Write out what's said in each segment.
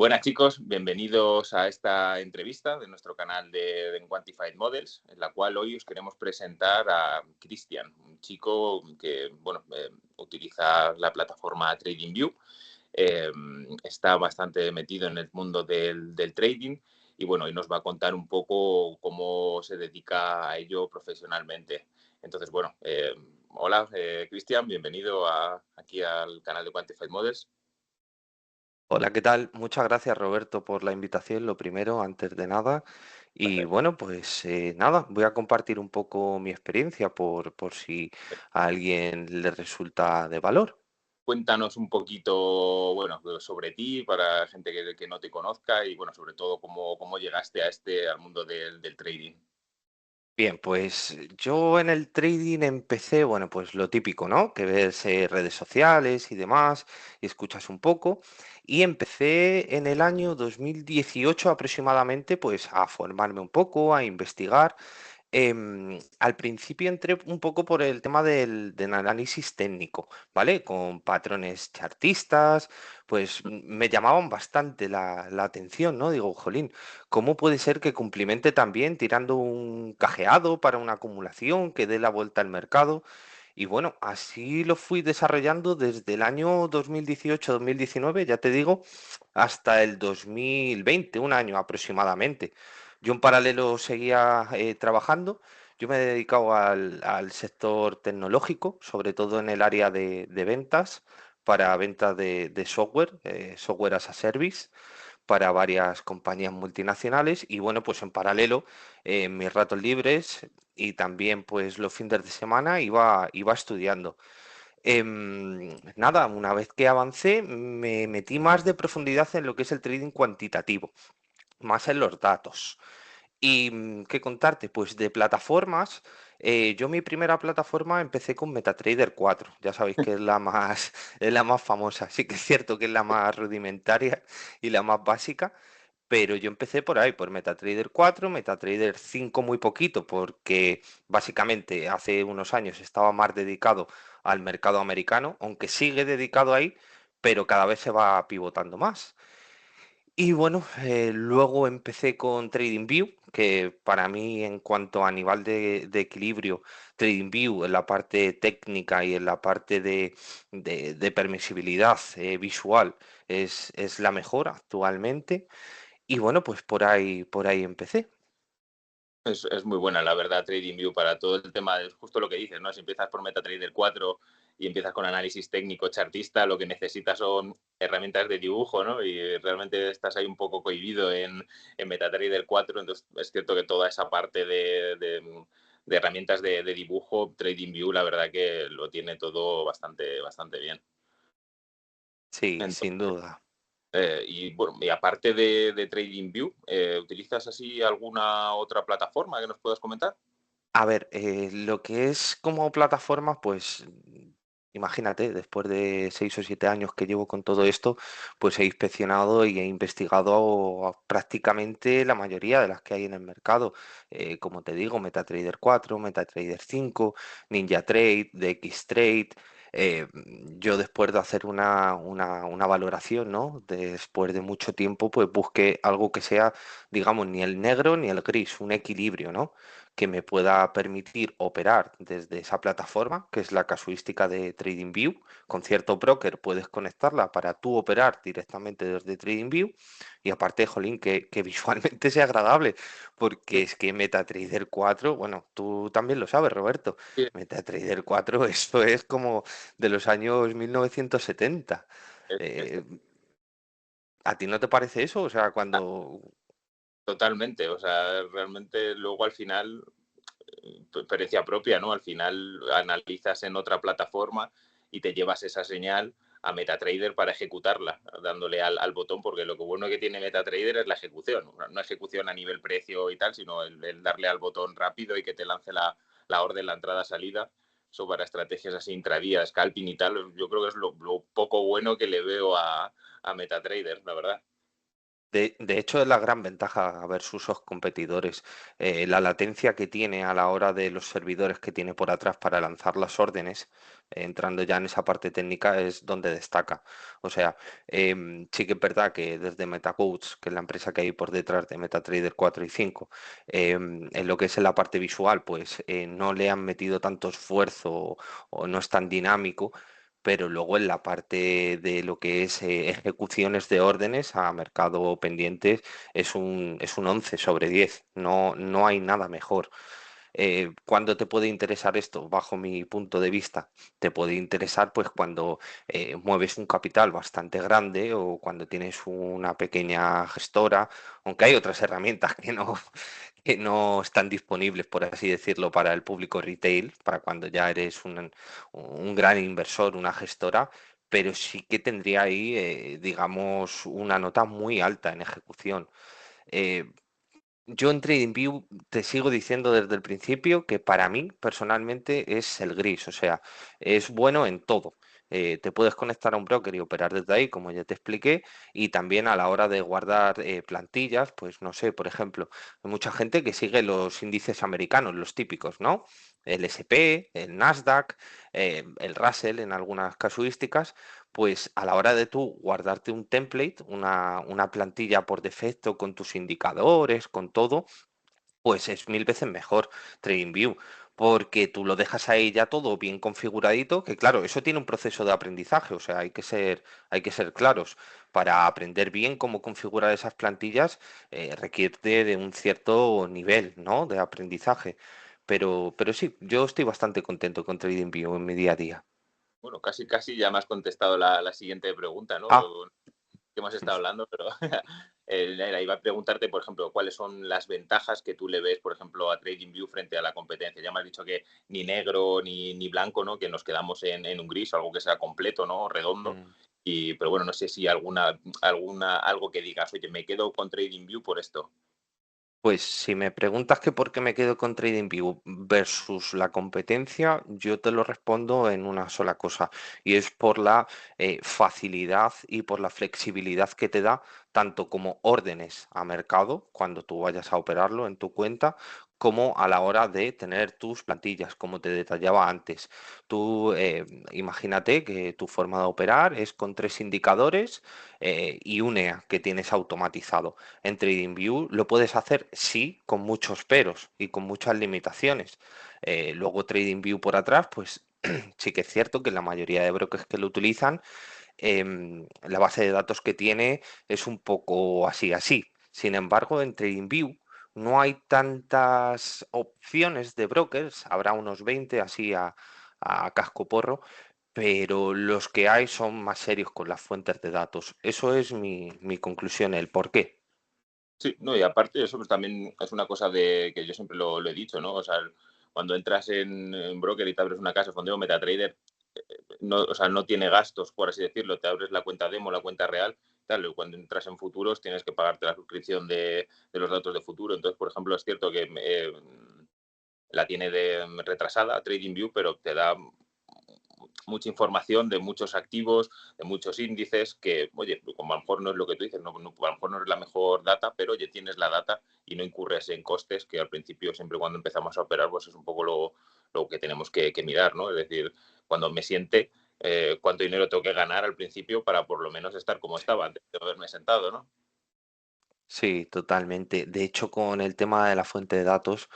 Buenas chicos, bienvenidos a esta entrevista de nuestro canal de Quantified Models, en la cual hoy os queremos presentar a Cristian, un chico que utiliza la plataforma TradingView, eh, está bastante metido en el mundo del trading y bueno, hoy nos va a contar un poco cómo se dedica a ello profesionalmente. Entonces, hola Cristian, bienvenido aquí al canal de Quantified Models. Hola, ¿qué tal? Muchas gracias, Roberto, por la invitación, lo primero, antes de nada. Y bueno, pues nada, voy a compartir un poco mi experiencia por si a alguien le resulta de valor. Cuéntanos un poquito, sobre ti para gente que no te conozca y, bueno, sobre todo cómo llegaste al mundo del trading. Bien, pues yo en el trading empecé, bueno, pues lo típico, ¿no? Que ves redes sociales y demás, y escuchas un poco. Y empecé en el año 2018 aproximadamente, pues a formarme un poco, a investigar. Al principio entré un poco por el tema del análisis técnico, ¿vale? Con patrones chartistas, pues me llamaban bastante la atención, ¿no? Digo, jolín, ¿cómo puede ser que cumplimente también tirando un cajeado para una acumulación que dé la vuelta al mercado? Y bueno, así lo fui desarrollando desde el año 2018-2019, ya te digo, hasta el 2020, un año aproximadamente. Yo en paralelo seguía trabajando. Yo me he dedicado al sector tecnológico, sobre todo en el área de ventas, para ventas de software, software as a service, para varias compañías multinacionales. Y bueno, pues en paralelo, en mis ratos libres y también pues los fines de semana iba estudiando. Nada, una vez que avancé, me metí más de profundidad en lo que es el trading cuantitativo, más en los datos. ¿Y qué contarte? Pues de plataformas, yo mi primera plataforma empecé con MetaTrader 4. Ya sabéis que es la más, es la más famosa. Sí que es cierto que es la más rudimentaria y la más básica, pero yo empecé por ahí, por MetaTrader 4, MetaTrader 5 muy poquito, porque básicamente hace unos años estaba más dedicado al mercado americano, aunque sigue dedicado ahí, pero cada vez se va pivotando más. Y bueno, luego empecé con TradingView, que para mí en cuanto a nivel de equilibrio, TradingView en la parte técnica y en la parte de permisibilidad visual es la mejor actualmente. Y bueno, pues por ahí empecé. Es muy buena, la verdad, TradingView para todo el tema, es justo lo que dices, ¿no? Si empiezas por MetaTrader 4 y empiezas con análisis técnico chartista, lo que necesitas son herramientas de dibujo, ¿no? Y realmente estás ahí un poco cohibido en MetaTrader 4, entonces es cierto que toda esa parte de herramientas de dibujo, TradingView, la verdad que lo tiene todo bastante bien. Sí, sin duda. Y aparte de TradingView, ¿utilizas así alguna otra plataforma que nos puedas comentar? A ver, lo que es como plataforma, pues imagínate, después de 6 o 7 años que llevo con todo esto, pues he inspeccionado y he investigado prácticamente la mayoría de las que hay en el mercado. Como te digo, MetaTrader 4, MetaTrader 5, NinjaTrade, DXTrade. Yo después de hacer una valoración, ¿no? Después de mucho tiempo, pues busqué algo que sea, digamos, ni el negro ni el gris, un equilibrio, ¿no? Que me pueda permitir operar desde esa plataforma, que es la casuística de TradingView. Con cierto broker puedes conectarla para tú operar directamente desde TradingView y aparte, jolín, que visualmente sea agradable, porque Sí, es que MetaTrader 4, bueno, tú también lo sabes, Roberto, sí, MetaTrader 4, esto es como de los años 1970. es Eh, ¿A ti no te parece eso? O sea, cuando... totalmente. O sea, realmente luego al final, tu experiencia propia, ¿no? Al final analizas en otra plataforma y te llevas esa señal a MetaTrader para ejecutarla, dándole al botón, porque lo que bueno que tiene MetaTrader es la ejecución, no ejecución a nivel precio y tal, sino el darle al botón rápido y que te lance la orden, la entrada-salida. Eso para estrategias así intradía, scalping y tal, yo creo que es lo poco bueno que le veo a MetaTrader, la verdad. De hecho, es la gran ventaja versus sus competidores. La latencia que tiene a la hora de los servidores que tiene por atrás para lanzar las órdenes, entrando ya en esa parte técnica, es donde destaca. O sea, sí que es verdad que desde MetaCodes, que es la empresa que hay por detrás de MetaTrader 4 y 5, en lo que es en la parte visual, pues no le han metido tanto esfuerzo o no es tan dinámico, pero luego en la parte de lo que es ejecuciones de órdenes a mercado pendientes es un 11/10. No, no hay nada mejor. ¿Cuándo te puede interesar esto? Bajo mi punto de vista, te puede interesar pues cuando mueves un capital bastante grande o cuando tienes una pequeña gestora, aunque hay otras herramientas que no están disponibles, por así decirlo, para el público retail, para cuando ya eres un gran inversor, una gestora, pero sí que tendría ahí, digamos, una nota muy alta en ejecución. Eh, yo en TradingView te sigo diciendo desde el principio que para mí personalmente es el gris, o sea, es bueno en todo. Te puedes conectar a un broker y operar desde ahí, como ya te expliqué, y también a la hora de guardar plantillas, pues no sé, por ejemplo, hay mucha gente que sigue los índices americanos, los típicos, ¿no? El SP, el Nasdaq, el Russell en algunas casuísticas, pues a la hora de tú guardarte un template, una plantilla por defecto con tus indicadores, con todo, pues es mil veces mejor TradingView, porque tú lo dejas ahí ya todo bien configuradito, que claro, eso tiene un proceso de aprendizaje, o sea, hay que ser claros. Para aprender bien cómo configurar esas plantillas, requiere de un cierto nivel, ¿no? De aprendizaje. Pero sí, yo estoy bastante contento con TradingView en mi día a día. Bueno, casi, casi ya me has contestado la siguiente pregunta, ¿no? Ah, Que hemos estado hablando, pero iba a preguntarte, por ejemplo, cuáles son las ventajas que tú le ves, por ejemplo, a TradingView frente a la competencia. Ya me has dicho que ni negro ni blanco, ¿no? Que nos quedamos en un gris, algo que sea completo, ¿no? Redondo. mm. Pero bueno, no sé si algo que digas, oye, me quedo con TradingView por esto. Pues si me preguntas que por qué me quedo con TradingView versus la competencia, yo te lo respondo en una sola cosa, y es por la facilidad y por la flexibilidad que te da tanto como órdenes a mercado cuando tú vayas a operarlo en tu cuenta, como a la hora de tener tus plantillas, como te detallaba antes. Tú imagínate que tu forma de operar es con tres indicadores y un EA que tienes automatizado. En TradingView lo puedes hacer, sí, con muchos peros y con muchas limitaciones. Luego TradingView por atrás, pues sí que es cierto que la mayoría de brokers que lo utilizan, la base de datos que tiene es un poco así, así. Sin embargo, en TradingView no hay tantas opciones de brokers, habrá unos 20 así a casco porro, pero los que hay son más serios con las fuentes de datos. Eso es mi conclusión, el por qué. Sí, no, y aparte de eso, pues también es una cosa de que yo siempre lo he dicho, ¿no? O sea, cuando entras en broker y te abres una casa de fondeo, MetaTrader, no, o sea, no tiene gastos, por así decirlo. Te abres la cuenta demo, la cuenta real, tal. Y cuando entras en futuros tienes que pagarte la suscripción de los datos de futuro. Entonces, por ejemplo, es cierto que la tiene retrasada TradingView, pero te da mucha información de muchos activos, de muchos índices, que, oye, como a lo mejor no es lo que tú dices, a lo mejor no es la mejor data, pero oye, tienes la data y no incurres en costes, que al principio, siempre cuando empezamos a operar, pues es un poco lo que tenemos que mirar, ¿no? Es decir, cuando me siente, cuánto dinero tengo que ganar al principio para por lo menos estar como estaba antes de haberme sentado, ¿no? Sí, totalmente. De hecho, con el tema de la fuente de datos,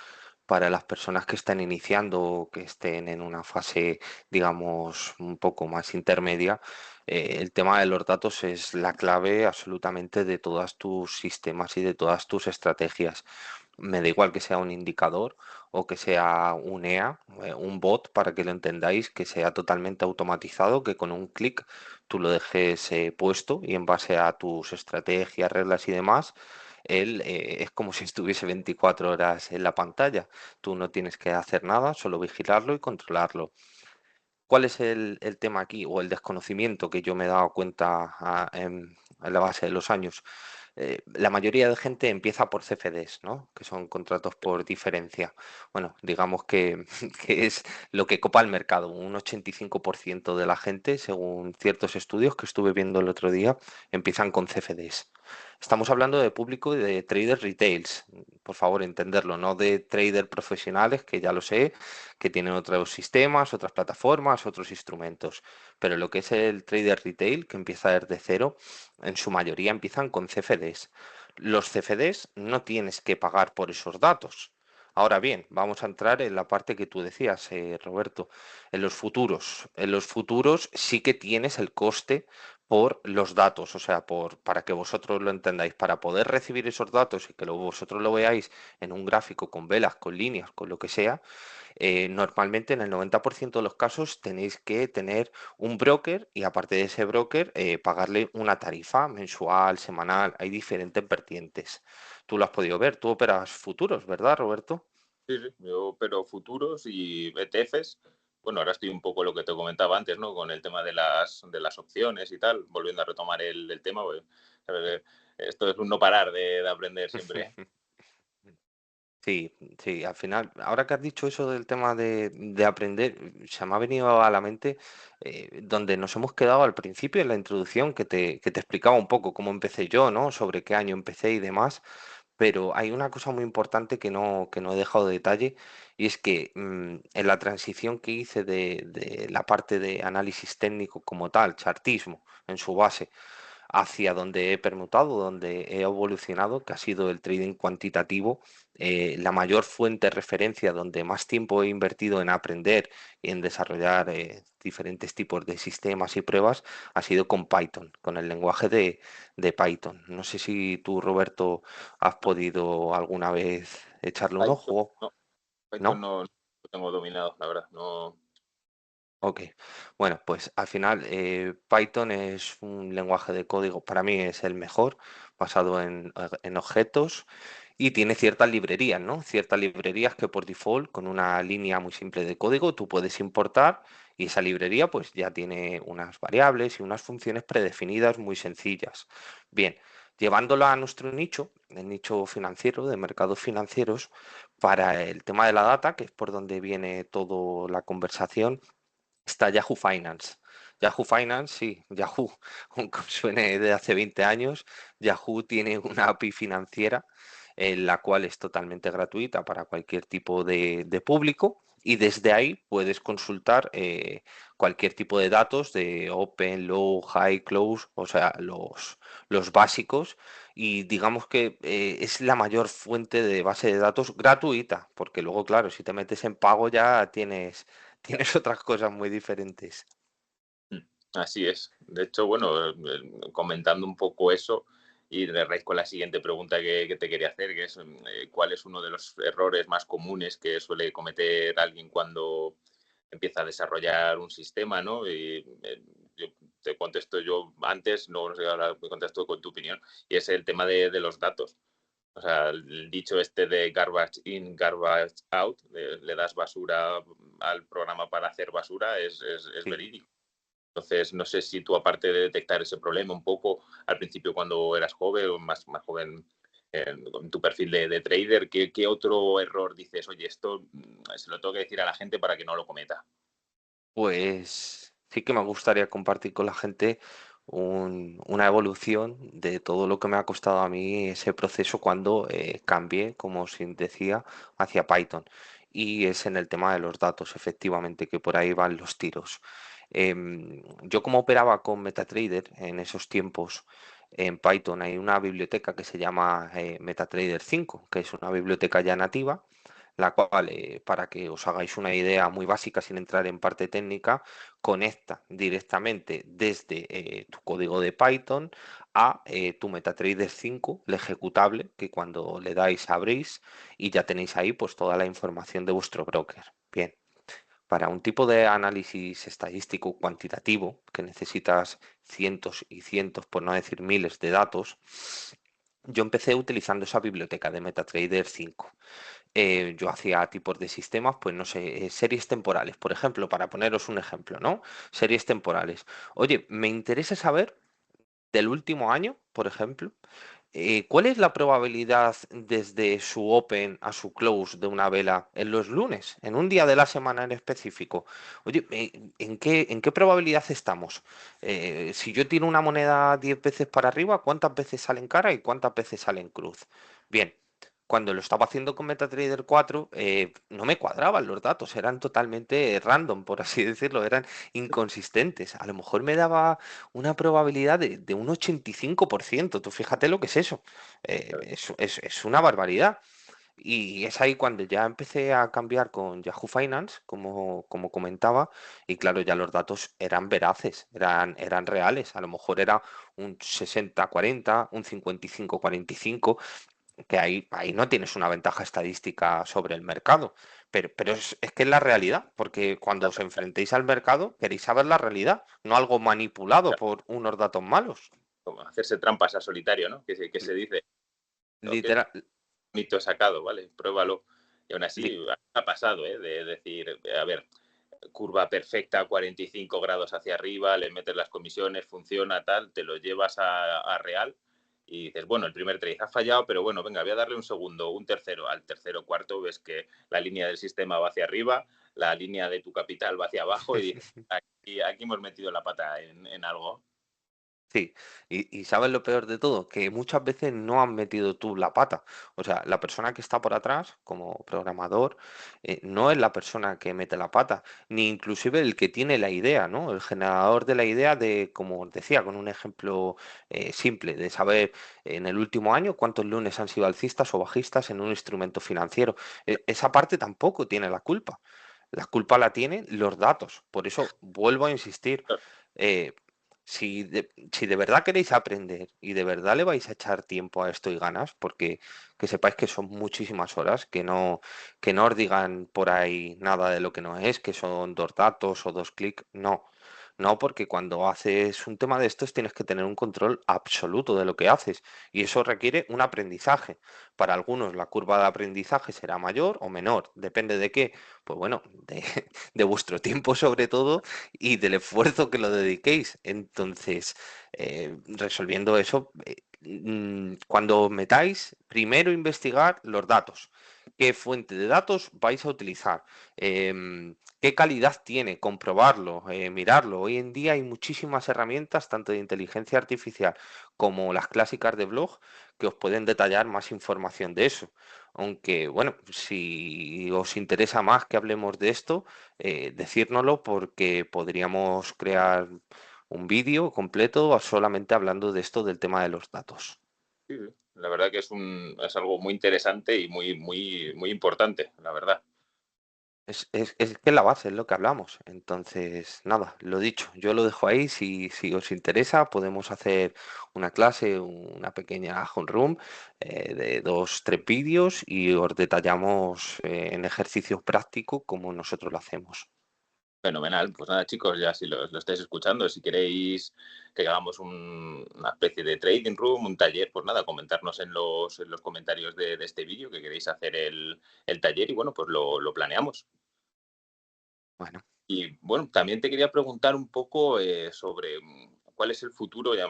para las personas que están iniciando o que estén en una fase, digamos, un poco más intermedia, el tema de los datos es la clave absolutamente de todos tus sistemas y de todas tus estrategias. Me da igual que sea un indicador o que sea un EA, un bot, para que lo entendáis, que sea totalmente automatizado, que con un clic tú lo dejes puesto y en base a tus estrategias, reglas y demás, él es como si estuviese 24 horas en la pantalla. Tú no tienes que hacer nada, solo vigilarlo y controlarlo. ¿Cuál es el tema aquí o el desconocimiento que yo me he dado cuenta en la base de los años? la mayoría de gente empieza por CFDs, ¿no? Que son contratos por diferencia. Bueno, digamos que, que es lo que copa el mercado. Un 85% de la gente, según ciertos estudios que estuve viendo el otro día, empiezan con CFDs. Estamos hablando de público y de traders retails, por favor entenderlo, no de traders profesionales, que ya lo sé, que tienen otros sistemas, otras plataformas, otros instrumentos. Pero lo que es el trader retail, que empieza desde cero, en su mayoría empiezan con CFDs. Los CFDs no tienes que pagar por esos datos. Ahora bien, vamos a entrar en la parte que tú decías, Roberto, en los futuros. En los futuros sí que tienes el coste por los datos, o sea, para que vosotros lo entendáis, para poder recibir esos datos y que vosotros lo veáis en un gráfico con velas, con líneas, con lo que sea, normalmente en el 90% de los casos tenéis que tener un broker y aparte de ese broker pagarle una tarifa mensual, semanal, hay diferentes vertientes. Tú lo has podido ver, tú operas futuros, ¿verdad, Roberto? Sí, sí, yo opero futuros y ETFs. Bueno, ahora estoy un poco lo que te comentaba antes, ¿no? Con el tema de las opciones y tal, volviendo a retomar el tema, pues, eh, esto es un no parar de aprender siempre. Sí, sí, al final, ahora que has dicho eso del tema de aprender, se me ha venido a la mente donde nos hemos quedado al principio en la introducción, que te explicaba un poco cómo empecé yo, ¿no? Sobre qué año empecé y demás, pero hay una cosa muy importante que no he dejado de detalle, y es que en la transición que hice de la parte de análisis técnico como tal, chartismo en su base, hacia donde he permutado, donde he evolucionado, que ha sido el trading cuantitativo, la mayor fuente de referencia donde más tiempo he invertido en aprender y en desarrollar diferentes tipos de sistemas y pruebas ha sido con Python, con el lenguaje de Python. No sé si tú, Roberto, has podido alguna vez echarle un Python, ojo, no, Python ¿no? no lo tengo dominado, la verdad. No. Ok, bueno, pues al final Python es un lenguaje de código, para mí es el mejor, basado en objetos y tiene ciertas librerías, ¿no? Ciertas librerías que por default, con una línea muy simple de código, tú puedes importar y esa librería pues ya tiene unas variables y unas funciones predefinidas muy sencillas. Bien, llevándolo a nuestro nicho, el nicho financiero, de mercados financieros, para el tema de la data, que es por donde viene toda la conversación, está Yahoo Finance. Yahoo Finance, sí, Yahoo, aunque os suene de hace 20 años, Yahoo tiene una API financiera en la cual es totalmente gratuita para cualquier tipo de público y desde ahí puedes consultar cualquier tipo de datos de Open, Low, High, Close, o sea, los básicos y digamos que es la mayor fuente de base de datos gratuita, porque luego, claro, si te metes en pago ya tienes otras cosas muy diferentes. Mm, así es. De hecho, bueno, comentando un poco eso y de raíz con la siguiente pregunta que te quería hacer, que es ¿cuál es uno de los errores más comunes que suele cometer alguien cuando empieza a desarrollar un sistema, ¿no? Y yo te contesto yo antes, no sé, ahora me contesto con tu opinión, y es el tema de los datos. O sea, el dicho este de garbage in, garbage out, le das basura al programa para hacer basura, es Sí. verídico. Entonces, no sé si tú, aparte de detectar ese problema un poco al principio cuando eras joven o más joven con tu perfil de trader, ¿qué otro error dices? Oye, esto se lo tengo que decir a la gente para que no lo cometa. Pues sí que me gustaría compartir con la gente una evolución de todo lo que me ha costado a mí ese proceso cuando cambié, como os decía, hacia Python. Y es en el tema de los datos, efectivamente, que por ahí van los tiros. Yo como operaba con MetaTrader en esos tiempos, en Python hay una biblioteca que se llama MetaTrader 5, que es una biblioteca ya nativa la cual, para que os hagáis una idea muy básica sin entrar en parte técnica, conecta directamente desde tu código de Python a tu MetaTrader 5, el ejecutable, que cuando le dais abrís y ya tenéis ahí pues toda la información de vuestro broker. Bien, para un tipo de análisis estadístico cuantitativo que necesitas cientos y cientos, por no decir miles de datos, yo empecé utilizando esa biblioteca de MetaTrader 5. Yo hacía tipos de sistemas, pues no sé, series temporales, por ejemplo, para poneros un ejemplo, ¿no? Series temporales. Oye, me interesa saber del último año, por ejemplo, ¿Cuál es la probabilidad desde su open a su close de una vela en los lunes, en un día de la semana en específico? Oye, ¿en qué probabilidad estamos? Si yo tiro una moneda 10 veces para arriba, ¿cuántas veces sale en cara y cuántas veces sale en cruz? Bien, cuando lo estaba haciendo con MetaTrader 4, no me cuadraban los datos, eran totalmente random, por así decirlo, eran inconsistentes. A lo mejor me daba una probabilidad de un 85%. Tú fíjate lo que es eso. Es una barbaridad. Y es ahí cuando ya empecé a cambiar con Yahoo Finance, como comentaba, y claro, ya los datos eran veraces, eran reales. A lo mejor era un 60-40, un 55-45, que ahí no tienes una ventaja estadística sobre el mercado. Pero es que es la realidad, porque cuando os enfrentéis al mercado queréis saber la realidad, no algo manipulado por unos datos malos. Como hacerse trampas a solitario, ¿no? Que se dice, ¿no? Que es Literal, mito sacado, ¿vale? Pruébalo. Y aún así li- ha pasado, ¿eh? De decir, a ver, curva perfecta, 45 grados hacia arriba, le metes las comisiones, funciona, tal, te lo llevas a real y dices, bueno, el primer trade ha fallado, pero bueno, venga, voy a darle un segundo, un tercero. Al tercero, cuarto, ves que la línea del sistema va hacia arriba, la línea de tu capital va hacia abajo y dices, aquí hemos metido la pata en algo. Sí, y ¿sabes lo peor de todo? Que muchas veces no has metido tú la pata. O sea, la persona que está por atrás, como programador, no es la persona que mete la pata, ni inclusive el que tiene la idea, ¿no? El generador de la idea de, como os decía, con un ejemplo simple, de saber en el último año cuántos lunes han sido alcistas o bajistas en un instrumento financiero. Esa parte tampoco tiene la culpa. La culpa la tienen los datos. Por eso vuelvo a insistir. eh, si de verdad queréis aprender y de verdad le vais a echar tiempo a esto y ganas, porque que sepáis que son muchísimas horas, que no os digan por ahí nada de lo que no es, que son dos datos o dos clics, no. No, porque cuando haces un tema de estos tienes que tener un control absoluto de lo que haces y eso requiere un aprendizaje. Para algunos la curva de aprendizaje será mayor o menor, depende de qué. Pues bueno, de vuestro tiempo sobre todo y del esfuerzo que lo dediquéis. Entonces, resolviendo eso, cuando metáis, primero investigar los datos. ¿Qué fuente de datos vais a utilizar? ¿Qué calidad tiene? Comprobarlo, mirarlo. Hoy en día hay muchísimas herramientas, tanto de inteligencia artificial como las clásicas de blog, que os pueden detallar más información de eso. Aunque, bueno, si os interesa más que hablemos de esto, decírnoslo porque podríamos crear un vídeo completo solamente hablando de esto del tema de los datos. Sí, sí. La verdad que es algo muy interesante y muy, muy, muy importante, la verdad. Es que la base es lo que hablamos. Entonces, nada, lo dicho, yo lo dejo ahí. Si os interesa, podemos hacer una clase, una pequeña home room de dos, tres vídeos y os detallamos en ejercicios prácticos como nosotros lo hacemos. Fenomenal. Pues nada, chicos, ya si lo estáis escuchando, si queréis que hagamos una especie de trading room, un taller, pues nada, comentarnos en los comentarios de este vídeo que queréis hacer el taller y bueno, pues lo planeamos. Bueno, Y bueno, también te quería preguntar un poco sobre cuál es el futuro. Ya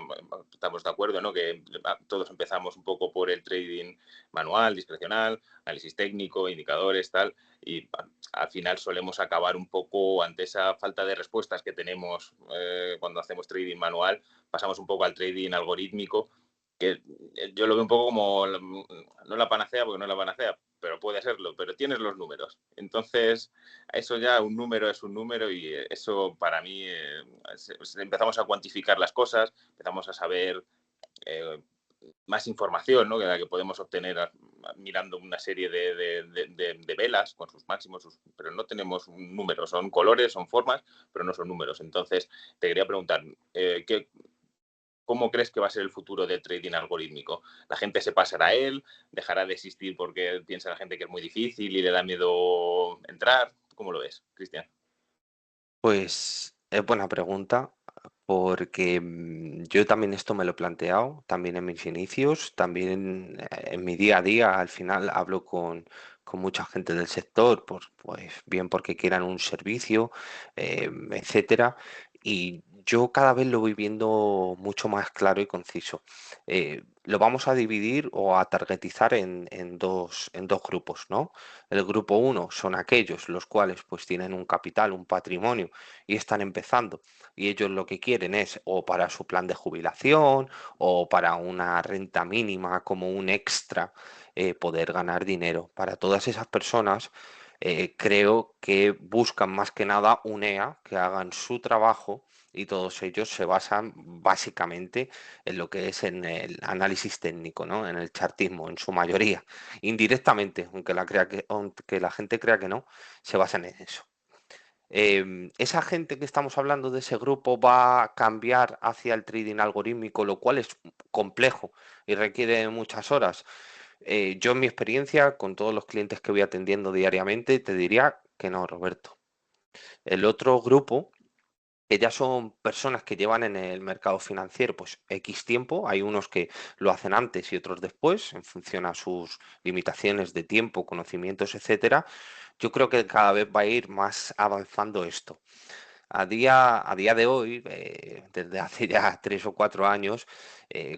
estamos de acuerdo, ¿no? Que todos empezamos un poco por el trading manual, discrecional, análisis técnico, indicadores, tal. Y al final solemos acabar un poco ante esa falta de respuestas que tenemos cuando hacemos trading manual, pasamos un poco al trading algorítmico, que yo lo veo un poco como, no la panacea, porque no es la panacea, pero puede serlo, pero tienes los números. Entonces, eso ya un número es un número y eso para mí empezamos a cuantificar las cosas, empezamos a saber eh, más información, ¿no? Que la que podemos obtener mirando una serie de velas con sus máximos, pero no tenemos un número, son colores, son formas, pero no son números. Entonces, te quería preguntar, ¿cómo crees que va a ser el futuro del trading algorítmico? ¿La gente se pasará a él? ¿Dejará de existir porque piensa la gente que es muy difícil y le da miedo entrar? ¿Cómo lo ves, Cristian? pues es buena pregunta porque yo también esto me lo he planteado, también en mis inicios, también en mi día a día, al final hablo con mucha gente del sector, pues bien porque quieran un servicio, etcétera. Y yo cada vez lo voy viendo mucho más claro y conciso. Lo vamos a dividir o a targetizar en dos grupos, ¿no? El grupo uno son aquellos los cuales pues tienen un capital, un patrimonio y están empezando y ellos lo que quieren es o para su plan de jubilación o para una renta mínima como un extra poder ganar dinero. Para todas esas personas creo que buscan más que nada un EA que hagan su trabajo y todos ellos se basan básicamente en lo que es en el análisis técnico, ¿no? En el chartismo, en su mayoría. Indirectamente, aunque la gente crea que no, se basan en eso. Esa gente que estamos hablando de ese grupo va a cambiar hacia el trading algorítmico, lo cual es complejo y requiere muchas horas. Yo en mi experiencia, con todos los clientes que voy atendiendo diariamente, te diría que no, Roberto. El otro grupo, que ya son personas que llevan en el mercado financiero pues X tiempo, hay unos que lo hacen antes y otros después, en función a sus limitaciones de tiempo, conocimientos, etcétera. Yo creo que cada vez va a ir más avanzando esto. A día de hoy, desde hace ya 3 o 4 años,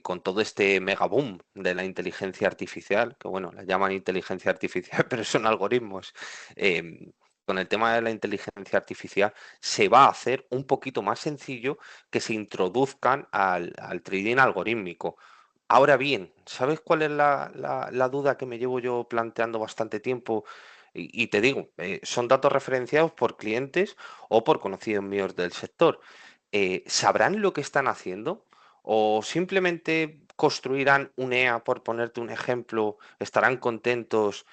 con todo este mega boom de la inteligencia artificial, que bueno, la llaman inteligencia artificial, pero son algoritmos, con el tema de la inteligencia artificial se va a hacer un poquito más sencillo que se introduzcan al trading algorítmico. Ahora bien, ¿sabes cuál es la duda que me llevo yo planteando bastante tiempo? Y te digo, son datos referenciados por clientes o por conocidos míos del sector. ¿Sabrán lo que están haciendo? ¿O simplemente construirán un EA, por ponerte un ejemplo, estarán contentos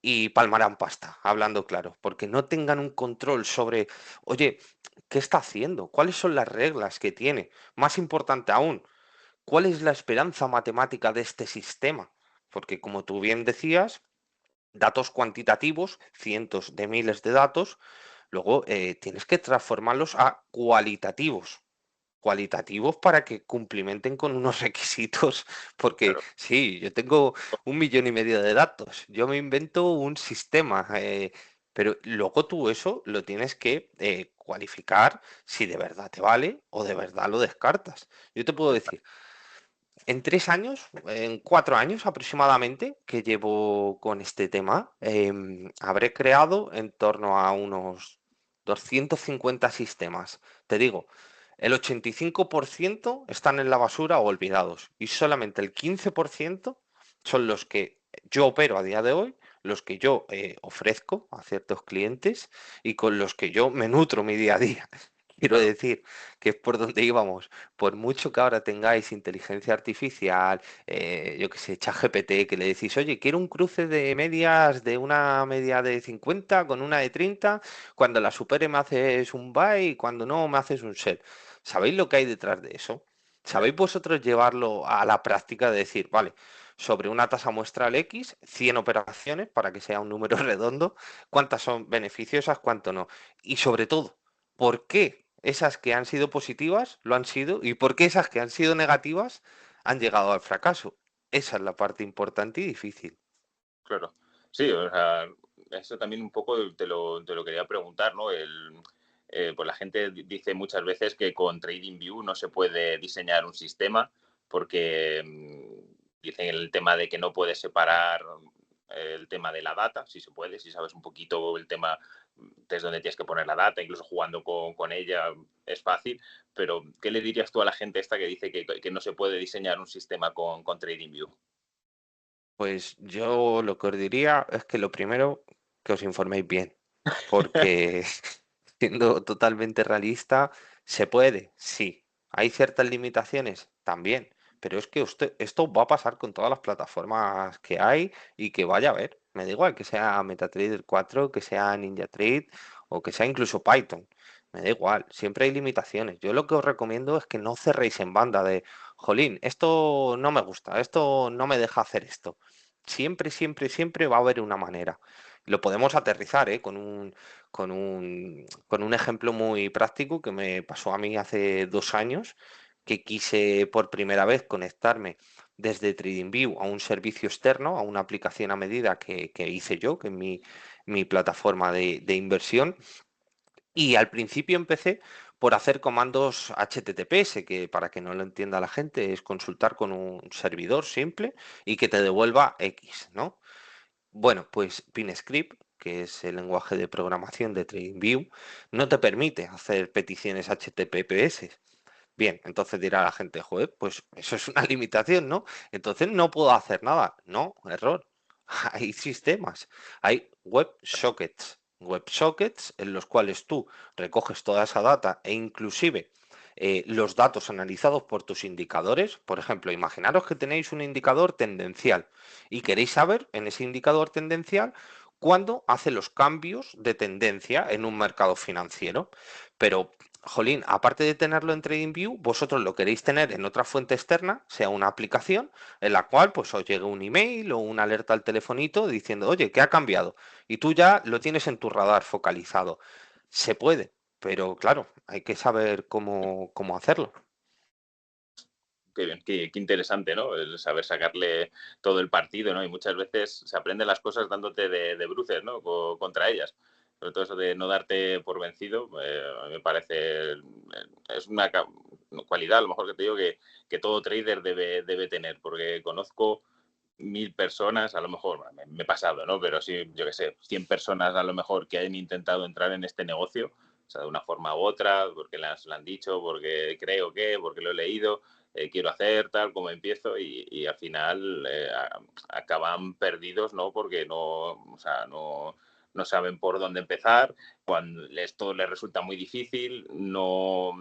y palmarán pasta, hablando claro, porque no tengan un control sobre, oye, ¿qué está haciendo? ¿Cuáles son las reglas que tiene? Más importante aún, ¿cuál es la esperanza matemática de este sistema? Porque como tú bien decías, datos cuantitativos, cientos de miles de datos, luego tienes que transformarlos a cualitativos para que cumplimenten con unos requisitos, porque Claro, sí, yo tengo 1,5 millones de datos, yo me invento un sistema, pero luego tú eso lo tienes que cualificar si de verdad te vale o de verdad lo descartas. Yo te puedo decir, en 3 años, en 4 años aproximadamente que llevo con este tema, habré creado en torno a unos 250 sistemas. Te digo, el 85% están en la basura o olvidados y solamente el 15% son los que yo opero a día de hoy, los que yo ofrezco a ciertos clientes y con los que yo me nutro mi día a día. Quiero claro, decir que es por donde íbamos. Por mucho que ahora tengáis inteligencia artificial, yo que sé, ChatGPT, que le decís, oye, quiero un cruce de medias de una media de 50 con una de 30, cuando la supere me haces un buy y cuando no me haces un sell. ¿Sabéis lo que hay detrás de eso? ya, ¿Sabéis vosotros llevarlo a la práctica de decir, vale, sobre una tasa muestral X, 100 operaciones, para que sea un número redondo, cuántas son beneficiosas, cuánto no? Y sobre todo, ¿por qué esas que han sido positivas lo han sido y por qué esas que han sido negativas han llegado al fracaso? Esa es la parte importante y difícil. claro. Sí, o sea, eso también un poco te lo quería preguntar, ¿no? Pues la gente dice muchas veces que con TradingView no se puede diseñar un sistema porque dicen el tema de que no puedes separar el tema de la data, si se puede, si sabes un poquito el tema, es donde tienes que poner la data, incluso jugando con ella es fácil, pero ¿qué le dirías tú a la gente esta que dice que no se puede diseñar un sistema con TradingView? Pues yo lo que os diría es que lo primero, que os informéis bien, porque siendo totalmente realista, se puede, sí. Hay ciertas limitaciones también, pero es que esto va a pasar con todas las plataformas que hay y que vaya a haber. Me da igual que sea MetaTrader 4, que sea NinjaTrade o que sea incluso Python. Me da igual, siempre hay limitaciones. Yo lo que os recomiendo es que no cerréis en banda de, jolín, esto no me gusta, esto no me deja hacer esto. Siempre, siempre, siempre va a haber una manera. Lo podemos aterrizar, ¿eh? Con un ejemplo muy práctico que me pasó a mí hace 2 años, que quise por primera vez conectarme desde TradingView a un servicio externo, a una aplicación a medida que hice yo, que es mi plataforma de inversión. Y al principio empecé por hacer comandos HTTPS, que para que no lo entienda la gente es consultar con un servidor simple y que te devuelva X, ¿no? Bueno, pues PinScript, que es el lenguaje de programación de TradingView, no te permite hacer peticiones HTTPS. Bien, entonces dirá la gente, joder, pues eso es una limitación, ¿no? Entonces no puedo hacer nada. No, error. Hay sistemas, hay WebSockets en los cuales tú recoges toda esa data e inclusive los datos analizados por tus indicadores. Por ejemplo, imaginaros que tenéis un indicador tendencial y queréis saber en ese indicador tendencial cuándo hace los cambios de tendencia en un mercado financiero. Pero jolín, aparte de tenerlo en TradingView, vosotros lo queréis tener en otra fuente externa, sea una aplicación, en la cual pues os llegue un email o una alerta al telefonito diciendo, oye, ¿qué ha cambiado? Y tú ya lo tienes en tu radar focalizado. Se puede, pero claro, hay que saber cómo hacerlo. Qué bien, qué interesante, ¿no? El saber sacarle todo el partido, ¿no? Y muchas veces se aprenden las cosas dándote de bruces, ¿no? Contra ellas. Sobre todo eso de no darte por vencido, a mí me parece, es una cualidad, a lo mejor que te digo, que todo trader debe tener, porque conozco 1000 personas, a lo mejor, me he pasado, ¿no? Pero sí, yo qué sé, 100 personas a lo mejor que hayan intentado entrar en este negocio, o sea, de una forma u otra, porque lo han dicho, porque creo que, porque lo he leído, quiero hacer tal, como empiezo, y al final acaban perdidos, ¿no? Porque no, o sea, no saben por dónde empezar, cuando esto les resulta muy difícil, no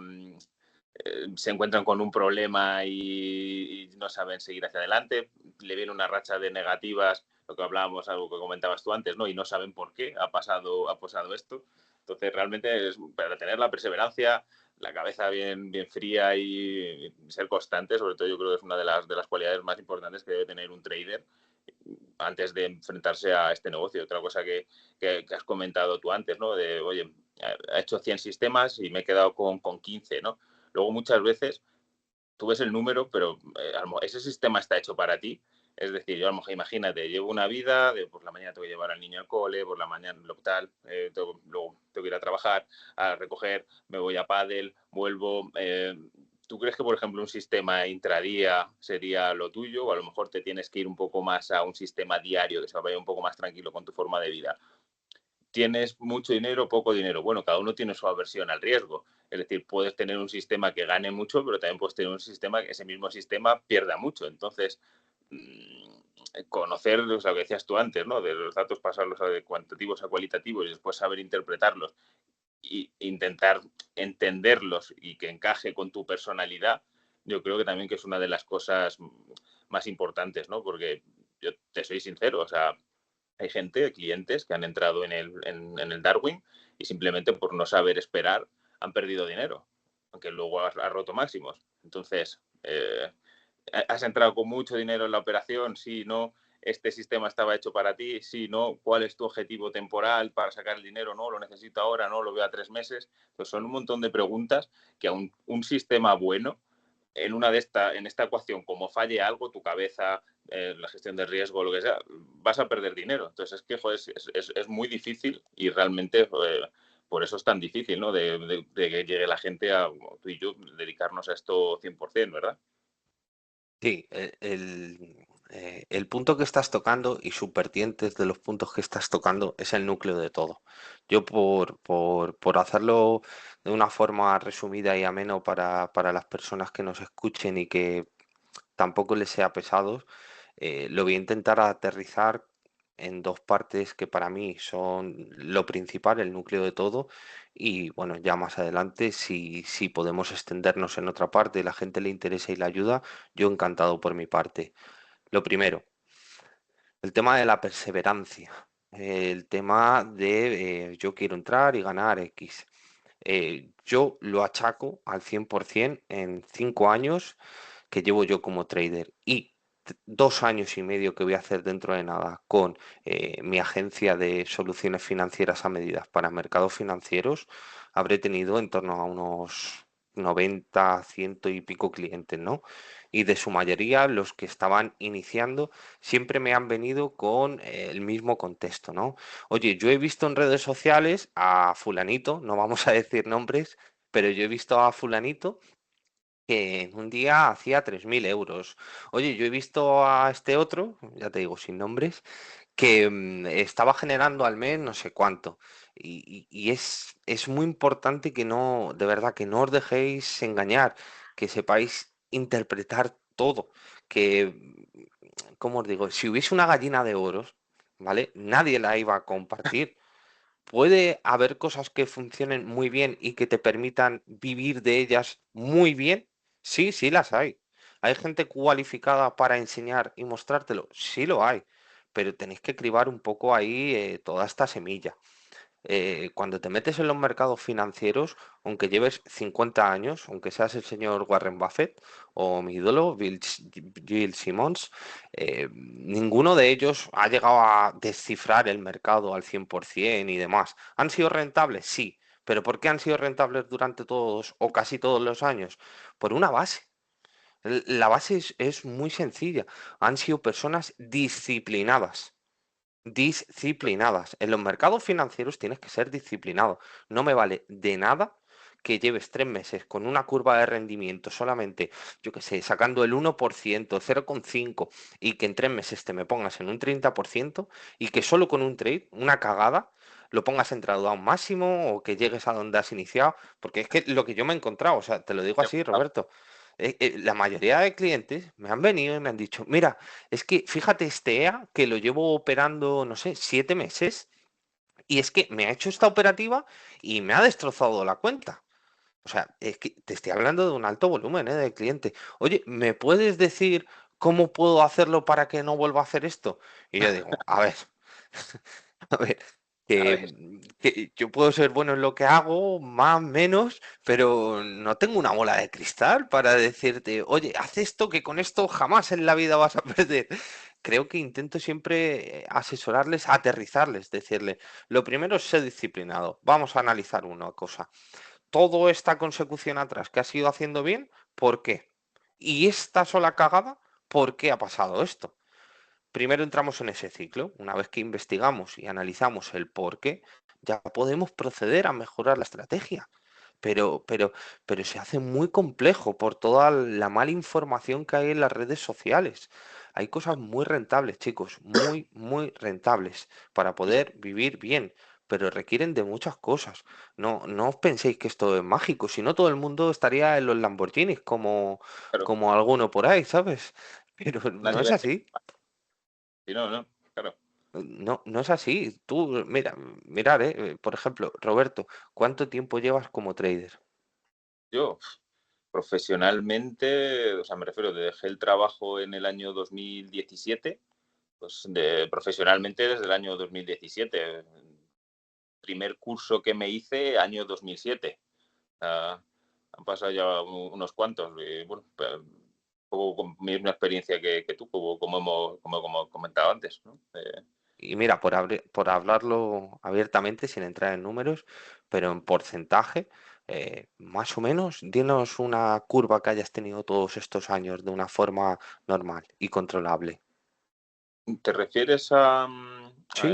se encuentran con un problema y no saben seguir hacia adelante, le viene una racha de negativas, lo que hablábamos, algo que comentabas tú antes, ¿no? Y no saben por qué ha pasado esto. Entonces, realmente, para tener la perseverancia, la cabeza bien fría y ser constante, sobre todo yo creo que es una de las cualidades más importantes que debe tener un trader antes de enfrentarse a este negocio. Otra cosa que has comentado tú antes, ¿no? De, oye, he hecho 100 sistemas y me he quedado con 15, ¿no? Luego muchas veces tú ves el número, pero ese sistema está hecho para ti. Es decir, yo a lo mejor, imagínate, llevo una vida, por la mañana tengo que llevar al niño al cole, por la mañana lo tal, luego tengo que ir a trabajar, a recoger, me voy a pádel, vuelvo. ¿Tú crees que, por ejemplo, un sistema intradía sería lo tuyo? O a lo mejor te tienes que ir un poco más a un sistema diario que se vaya un poco más tranquilo con tu forma de vida. ¿Tienes mucho dinero o poco dinero? Bueno, cada uno tiene su aversión al riesgo. Es decir, puedes tener un sistema que gane mucho, pero también puedes tener un sistema que ese mismo sistema pierda mucho. Entonces, conocer, o sea, lo que decías tú antes, ¿no? De los datos pasarlos de cuantitativos a cualitativos y después saber interpretarlos e intentar entenderlos y que encaje con tu personalidad, yo creo que también que es una de las cosas más importantes, ¿no? Porque yo te soy sincero, o sea, hay gente, clientes que han entrado en el Darwin y simplemente por no saber esperar han perdido dinero, aunque luego has roto máximos. Entonces, ¿has entrado con mucho dinero en la operación? Sí, no. ¿Este sistema estaba hecho para ti? Sí, no. ¿Cuál es tu objetivo temporal para sacar el dinero? No, lo necesito ahora, no, lo veo a 3 meses. Pues son un montón de preguntas que a un sistema bueno en esta ecuación, como falle algo, tu cabeza, la gestión de riesgo, lo que sea, vas a perder dinero. Entonces, es que joder, es muy difícil y realmente por eso es tan difícil, ¿no? De que llegue la gente a tú y yo dedicarnos a esto 100%, ¿verdad? Sí, el punto que estás tocando y subvertientes de los puntos que estás tocando es el núcleo de todo. Yo por hacerlo de una forma resumida y ameno para las personas que nos escuchen y que tampoco les sea pesado, lo voy a intentar aterrizar en dos partes que para mí son lo principal, el núcleo de todo, y bueno, ya más adelante, si podemos extendernos en otra parte, la gente le interesa y la ayuda, yo encantado por mi parte. Lo primero, el tema de la perseverancia, el tema de yo quiero entrar y ganar X. Yo lo achaco al 100% en 5 años que llevo yo como trader y 2 años y medio que voy a hacer dentro de nada con mi agencia de soluciones financieras a medida para mercados financieros, habré tenido en torno a unos 90, ciento y pico clientes, ¿no? Y de su mayoría, los que estaban iniciando, siempre me han venido con el mismo contexto, ¿no? Oye, yo he visto en redes sociales a fulanito, no vamos a decir nombres, pero yo he visto a fulanito que en un día hacía 3.000 euros. Oye, yo he visto a este otro, ya te digo, sin nombres, que estaba generando al mes no sé cuánto. Y es muy importante que no, de verdad, que no os dejéis engañar, que sepáis interpretar todo. Que, ¿cómo os digo? Si hubiese una gallina de oros, ¿vale? Nadie la iba a compartir. Puede haber cosas que funcionen muy bien y que te permitan vivir de ellas muy bien. Sí, sí las hay. ¿Hay gente cualificada para enseñar y mostrártelo? Sí lo hay. Pero tenéis que cribar un poco ahí toda esta semilla. Cuando te metes en los mercados financieros, aunque lleves 50 años, aunque seas el señor Warren Buffett o mi ídolo, Bill Simmons, ninguno de ellos ha llegado a descifrar el mercado al 100% y demás. ¿Han sido rentables? Sí. ¿Pero por qué han sido rentables durante todos o casi todos los años? Por una base. La base es muy sencilla. Han sido personas disciplinadas. Disciplinadas. En los mercados financieros tienes que ser disciplinado. No me vale de nada que lleves 3 meses con una curva de rendimiento solamente, yo qué sé, sacando el 1%, 0,5 y que en 3 meses te me pongas en un 30% y que solo con un trade, una cagada, lo pongas entrado a un máximo o que llegues a donde has iniciado. Porque es que lo que yo me he encontrado, o sea, te lo digo así, Roberto, la mayoría de clientes me han venido y me han dicho, mira, es que fíjate este EA que lo llevo operando, no sé, 7 meses y es que me ha hecho esta operativa y me ha destrozado la cuenta. O sea, es que te estoy hablando de un alto volumen, de cliente. Oye, ¿me puedes decir cómo puedo hacerlo para que no vuelva a hacer esto? Y yo digo, a ver, a ver, A que, ver, que yo puedo ser bueno en lo que hago, más, menos, pero no tengo una bola de cristal para decirte, oye, haz esto que con esto jamás en la vida vas a perder. Creo que intento siempre asesorarles, aterrizarles, decirle, lo primero es ser disciplinado. Vamos a analizar una cosa. Toda esta consecución atrás que has ido haciendo bien, ¿por qué? Y esta sola cagada, ¿por qué ha pasado esto? Primero entramos en ese ciclo. Una vez que investigamos y analizamos el por qué, ya podemos proceder a mejorar la estrategia. Pero, pero, pero se hace muy complejo por toda la mala información que hay en las redes sociales. Hay cosas muy rentables, chicos, muy, muy rentables para y poder vivir bien, pero requieren de muchas cosas. No, no os penséis que esto es mágico, si no todo el mundo estaría en los Lamborghinis como, claro, como alguno por ahí, ¿sabes? Pero no nadie es va a decir, así. si no, no, claro. No, no es así. Tú, mira, mirar, por ejemplo, Roberto, ¿cuánto tiempo llevas como trader? Yo, profesionalmente, o sea, me refiero, dejé el trabajo en el año 2017, pues profesionalmente desde el año 2017. Primer curso que me hice, año 2007. Ah, han pasado ya unos cuantos. Y, bueno, pues, un poco con misma experiencia que tú, como comentado antes, ¿no? Y mira, por hablarlo abiertamente, sin entrar en números, pero en porcentaje, más o menos, dinos una curva que hayas tenido todos estos años de una forma normal y controlable. ¿Te refieres a, Sí,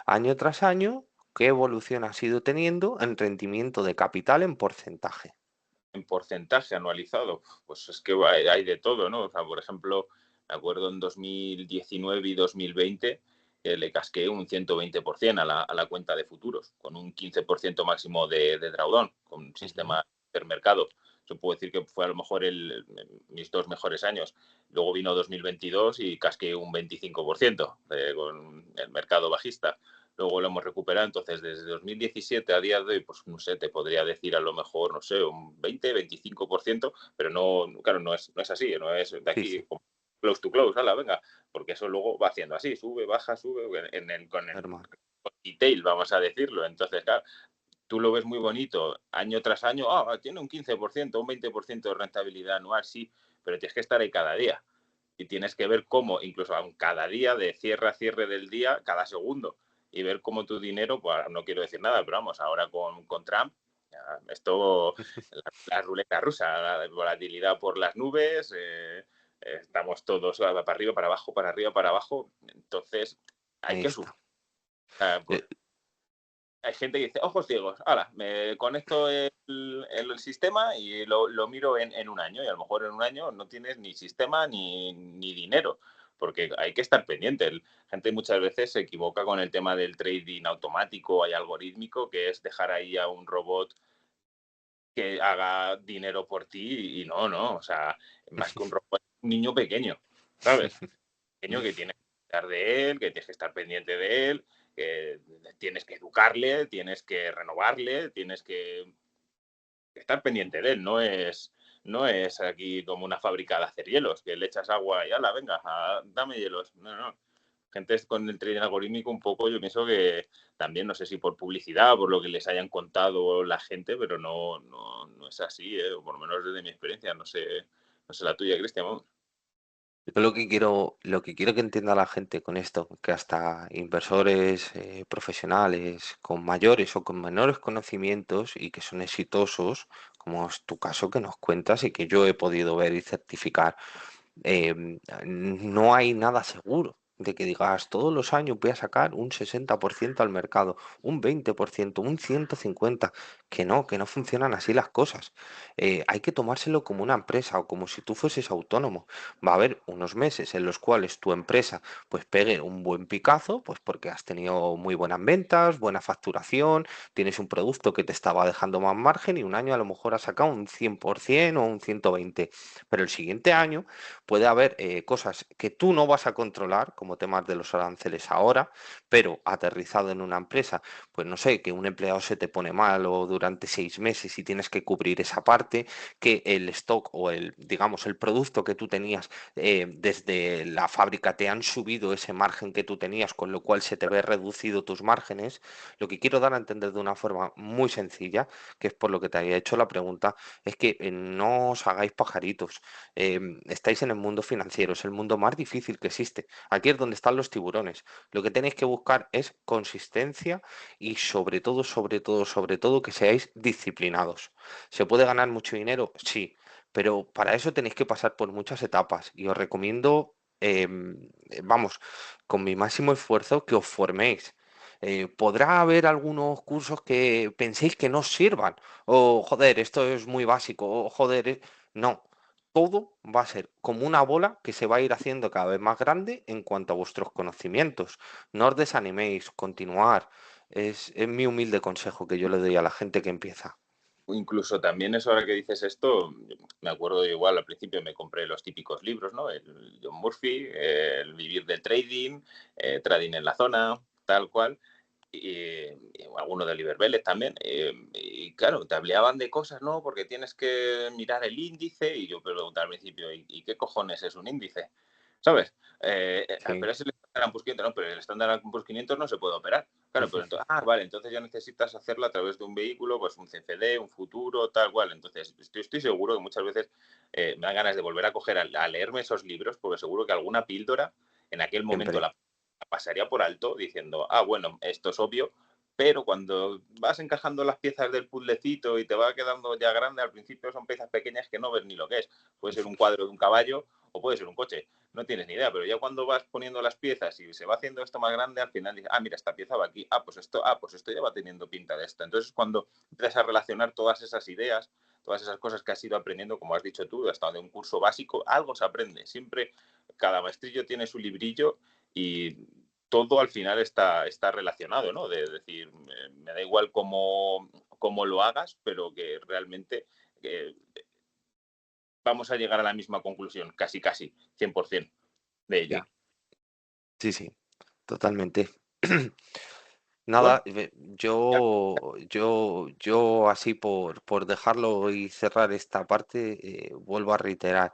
año tras año, ¿qué evolución has ido teniendo en rendimiento de capital en porcentaje? en porcentaje anualizado? Pues es que hay de todo, ¿no? O sea, por ejemplo, me acuerdo en 2019 y 2020 le casqué un 120% a la cuenta de futuros, con un 15% máximo de drawdown, con un Ujú. sistema intermercado. Eso puedo decir que fue a lo mejor mis 2 mejores años. Luego vino 2022 y casqué un 25% con el mercado bajista. Luego lo hemos recuperado. Entonces, desde 2017 a día de hoy, pues no sé, te podría decir a lo mejor, no sé, un 20-25%, pero no, claro, no es así, no es de Sí, sí, aquí close to close, ala, venga, porque eso luego va haciendo así, sube, baja, sube, con el normal. detail, vamos a decirlo. Entonces, claro, tú lo ves muy bonito año tras año, tiene un 15%, un 20% de rentabilidad anual, sí, pero tienes que estar ahí cada día. Y tienes que ver cómo, incluso aun cada día, de cierre a cierre del día, cada segundo, y ver cómo tu dinero, pues no quiero decir nada, pero vamos, ahora con Trump, esto, la ruleta rusa, la volatilidad por las nubes, estamos todos para arriba, para abajo, para arriba, para abajo, entonces hay Ahí que sufrir. está. Ah, Eh, pues, hay gente que dice, ojos ciegos, ahora, me conecto el sistema y lo miro en un año, y a lo mejor en un año no tienes ni sistema ni dinero, porque hay que estar pendiente. Gente muchas veces se equivoca con el tema del trading automático y algorítmico, que es dejar ahí a un robot que haga dinero por ti, y no, no, o sea, más que un robot, un niño pequeño, ¿sabes? Pequeño que tienes que estar de él, que tienes que estar pendiente de él, que tienes que educarle, tienes que renovarle, tienes que estar pendiente de él. No es aquí como una fábrica de hacer hielos, que le echas agua y ala, venga, dame hielos. No, no. Gente con el trading algorítmico un poco, yo pienso que también, no sé si por publicidad, por lo que les hayan contado la gente, pero no es así, o por lo menos desde mi experiencia, no sé la tuya, Cristian. Vamos. Yo lo que quiero que entienda la gente con esto, que hasta inversores profesionales con mayores o con menores conocimientos y que son exitosos, como es tu caso que nos cuentas y que yo he podido ver y certificar, no hay nada seguro de que digas todos los años voy a sacar un 60% al mercado, un 20%, un 150%, que no funcionan así las cosas. Hay que tomárselo como una empresa o como si tú fueses autónomo. Va a haber unos meses en los cuales tu empresa pues pegue un buen picazo, pues porque has tenido muy buenas ventas, buena facturación, tienes un producto que te estaba dejando más margen y un año a lo mejor has sacado un 100% o un 120%, pero el siguiente año puede haber cosas que tú no vas a controlar, como temas de los aranceles ahora, pero aterrizado en una empresa, pues no sé, que un empleado se te pone mal o durante 6 meses y tienes que cubrir esa parte, que el stock o digamos, el producto que tú tenías desde la fábrica te han subido ese margen que tú tenías, con lo cual se te ve reducido tus márgenes. Lo que quiero dar a entender de una forma muy sencilla, que es por lo que te había hecho la pregunta, es que no os hagáis pajaritos. Estáis en el mundo financiero, es el mundo más difícil que existe. Aquí es donde están los tiburones. Lo que tenéis que buscar es consistencia y sobre todo, sobre todo, sobre todo que seáis disciplinados. ¿Se puede ganar mucho dinero? Sí, pero para eso tenéis que pasar por muchas etapas y os recomiendo, vamos, con mi máximo esfuerzo, que os forméis. Podrá haber algunos cursos que penséis que no os sirvan, o joder, esto es muy básico, o joder, no. Todo va a ser como una bola que se va a ir haciendo cada vez más grande en cuanto a vuestros conocimientos. No os desaniméis, continuar. Es mi humilde consejo que yo le doy a la gente que empieza. Incluso también eso, ahora que dices esto, me acuerdo igual al principio me compré los típicos libros, ¿no? El John Murphy, el Vivir del Trading, Trading en la Zona, tal cual, y alguno de Oliver Vélez también. Y claro, te hablaban de cosas, ¿no? Porque tienes que mirar el índice, y yo preguntaba al principio, ¿y qué cojones es un índice? ¿Sabes? Sí. Pero es el Standard Poor's 500, no, pero el Standard Poor's 500 no se puede operar. Claro, pero entonces, vale, entonces ya necesitas hacerlo a través de un vehículo, pues un CFD, un futuro, tal cual. Entonces, estoy seguro que muchas veces me dan ganas de volver a coger a leerme esos libros, porque seguro que alguna píldora en aquel momento Siempre, la pasaría por alto diciendo, bueno, esto es obvio, pero cuando vas encajando las piezas del puzzlecito y te va quedando ya grande, al principio son piezas pequeñas que no ves ni lo que es. Puede ser un cuadro de un caballo o puede ser un coche, no tienes ni idea, pero ya cuando vas poniendo las piezas y se va haciendo esto más grande, al final dices, mira, esta pieza va aquí, pues esto ya va teniendo pinta de esto. Entonces, cuando empiezas a relacionar todas esas ideas, todas esas cosas que has ido aprendiendo, como has dicho tú, hasta de un curso básico, algo se aprende. Siempre, cada maestrillo tiene su librillo, y todo al final está relacionado, ¿no? De decir, me da igual cómo lo hagas, pero que realmente eh, vamos a llegar a la misma conclusión, casi, casi, 100% de sí, ella. sí, sí, totalmente. Bueno, Nada, ya, yo así por dejarlo y cerrar esta parte, vuelvo a reiterar,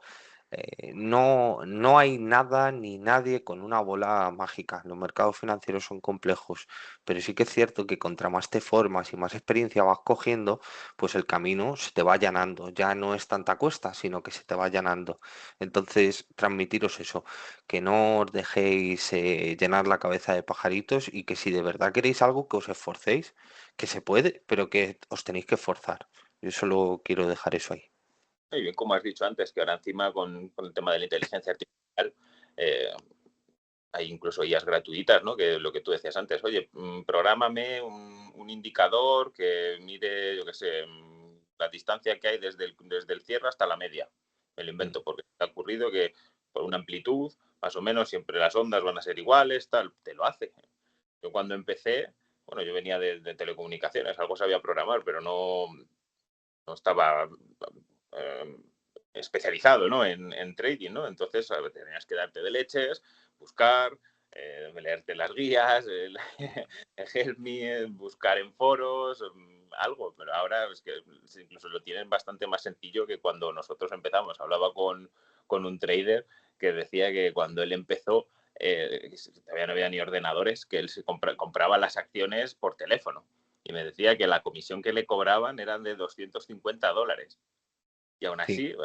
no hay nada ni nadie con una bola mágica. Los mercados financieros son complejos, pero sí que es cierto que contra más te formas y más experiencia vas cogiendo, pues el camino se te va allanando. Ya no es tanta cuesta, sino que se te va allanando. Entonces, transmitiros eso, que no os dejéis llenar la cabeza de pajaritos y que si de verdad queréis algo, que os esforcéis, que se puede, pero que os tenéis que esforzar. Yo solo quiero dejar eso ahí. muy bien, como has dicho antes, que ahora encima con el tema de la inteligencia artificial, eh, hay incluso IAs gratuitas, ¿no? Que lo que tú decías antes, oye, prográmame un indicador que mide, yo qué sé, la distancia que hay desde el cierre hasta la media. Me lo Mm. invento, porque te ha ocurrido que por una amplitud, más o menos, siempre las ondas van a ser iguales, tal, te lo hace. Yo cuando empecé, bueno, yo venía de telecomunicaciones, algo sabía programar, pero no estaba eh, especializado, ¿no? en trading, ¿no? Entonces tenías que darte de leches, buscar, leerte las guías, el Help Me, buscar en foros, algo, pero ahora es que incluso lo tienen bastante más sencillo que cuando nosotros empezamos. Hablaba con un trader que decía que cuando él empezó, todavía no había ni ordenadores, que él se compraba las acciones por teléfono y me decía que la comisión que le cobraban eran de $250 y aún Sí. así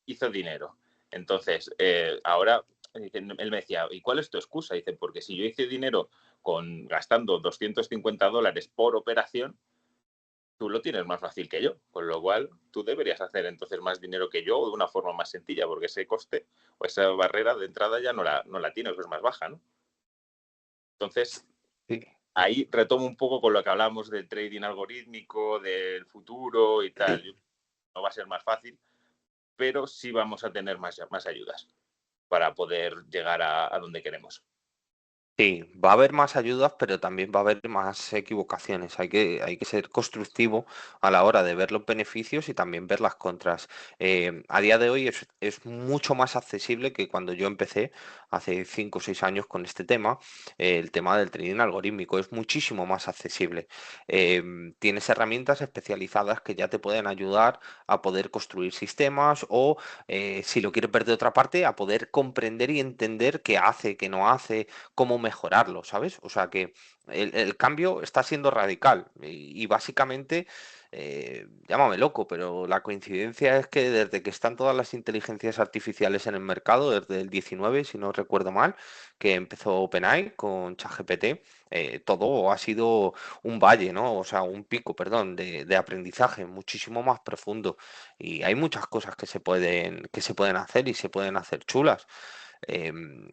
hizo dinero. Entonces, ahora él me decía, ¿y cuál es tu excusa? Dice, porque si yo hice dinero gastando $250 por operación, tú lo tienes más fácil que yo, con lo cual tú deberías hacer entonces más dinero que yo de una forma más sencilla, porque ese coste o esa barrera de entrada ya no la tienes, es más baja, ¿no? Entonces, Sí. ahí retomo un poco con lo que hablamos del trading algorítmico, del futuro y tal. No va a ser más fácil, pero sí vamos a tener más ayudas para poder llegar a donde queremos. Sí, va a haber más ayudas, pero también va a haber más equivocaciones. Hay que ser constructivo a la hora de ver los beneficios y también ver las contras. A día de hoy es mucho más accesible que cuando yo empecé hace 5 o 6 años con este tema. El tema del trading algorítmico es muchísimo más accesible. Tienes herramientas especializadas que ya te pueden ayudar a poder construir sistemas o, si lo quieres ver de otra parte, a poder comprender y entender qué hace, qué no hace, cómo mejorarlo, ¿sabes? O sea que el cambio está siendo radical y básicamente, llámame loco, pero la coincidencia es que desde que están todas las inteligencias artificiales en el mercado, desde el 19, si no recuerdo mal, que empezó OpenAI con ChatGPT, todo ha sido un valle, ¿no? O sea, un pico, perdón, de aprendizaje muchísimo más profundo y hay muchas cosas que se pueden hacer y se pueden hacer chulas.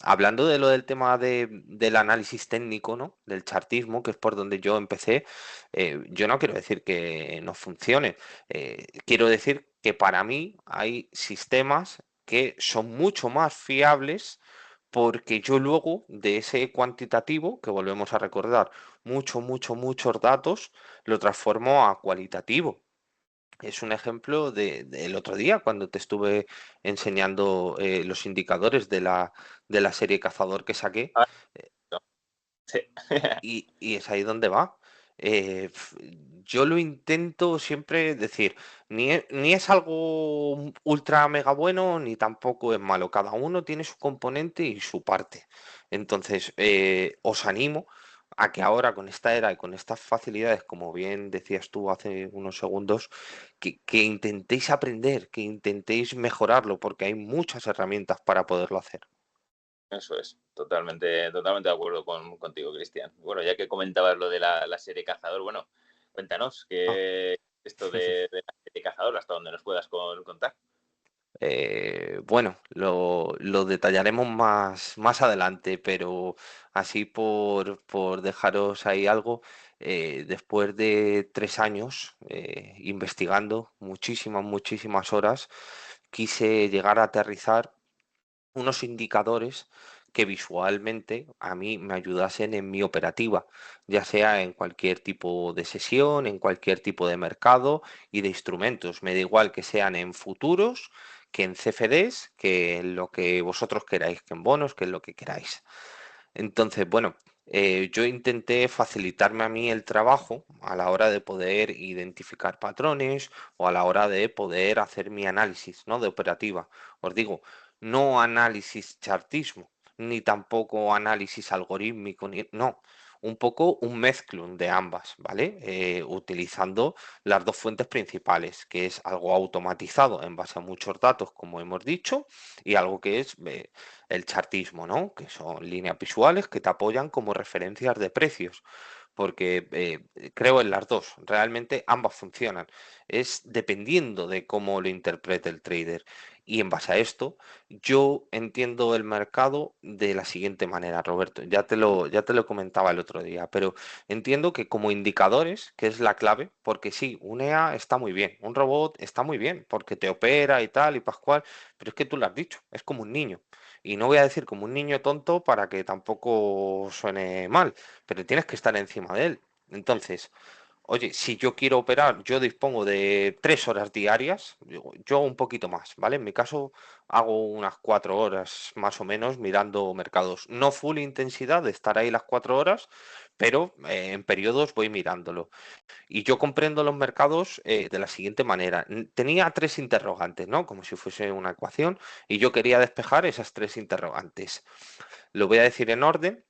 Hablando de lo del tema del análisis técnico, ¿no? Del chartismo, que es por donde yo empecé, yo no quiero decir que no funcione. Quiero decir que para mí hay sistemas que son mucho más fiables porque yo luego de ese cuantitativo, que volvemos a recordar, muchos datos, lo transformo a cualitativo. Es un ejemplo del otro día cuando te estuve enseñando los indicadores de la serie cazador que saqué, Ah, eh, no, sí. y es ahí donde va. Yo lo intento siempre decir, ni es algo ultra mega bueno, ni tampoco es malo. Cada uno tiene su componente y su parte. Entonces, os animo a que ahora con esta era y con estas facilidades, como bien decías tú hace unos segundos, que intentéis aprender, que intentéis mejorarlo, porque hay muchas herramientas para poderlo hacer. Eso es, totalmente de acuerdo contigo, Cristian. Bueno, ya que comentabas lo de la serie Cazador, bueno, cuéntanos Ah. qué esto de la serie Cazador, hasta donde nos puedas contar. Bueno, lo detallaremos más adelante, pero así por dejaros ahí algo, después de 3 años investigando muchísimas horas, quise llegar a aterrizar unos indicadores que visualmente a mí me ayudasen en mi operativa, ya sea en cualquier tipo de sesión, en cualquier tipo de mercado y de instrumentos. Me da igual que sean en futuros, que en CFDs, que en lo que vosotros queráis, que en bonos, que en lo que queráis. Entonces, bueno, yo intenté facilitarme a mí el trabajo a la hora de poder identificar patrones o a la hora de poder hacer mi análisis, ¿no? De operativa. Os digo, no análisis chartismo, ni tampoco análisis algorítmico, no, un poco un mezclun de ambas, ¿vale? Utilizando las dos fuentes principales, que es algo automatizado en base a muchos datos, como hemos dicho, y algo que es el chartismo, ¿no? Que son líneas visuales que te apoyan como referencias de precios, porque creo en las dos, realmente ambas funcionan. es dependiendo de cómo lo interprete el trader. Y en base a esto, yo entiendo el mercado de la siguiente manera, Roberto. Ya te lo comentaba el otro día, pero entiendo que como indicadores, que es la clave, porque sí, un EA está muy bien, un robot está muy bien, porque te opera y tal y pascual, pero es que tú lo has dicho, es como un niño. Y no voy a decir como un niño tonto para que tampoco suene mal, pero tienes que estar encima de él. Entonces, oye, si yo quiero operar, yo dispongo de 3 horas diarias, yo un poquito más, ¿vale? En mi caso hago unas 4 horas más o menos mirando mercados. No full intensidad de estar ahí las 4 horas, pero en periodos voy mirándolo. Y yo comprendo los mercados de la siguiente manera. Tenía 3 interrogantes, ¿no? Como si fuese una ecuación, y yo quería despejar esas 3 interrogantes. Lo voy a decir en orden.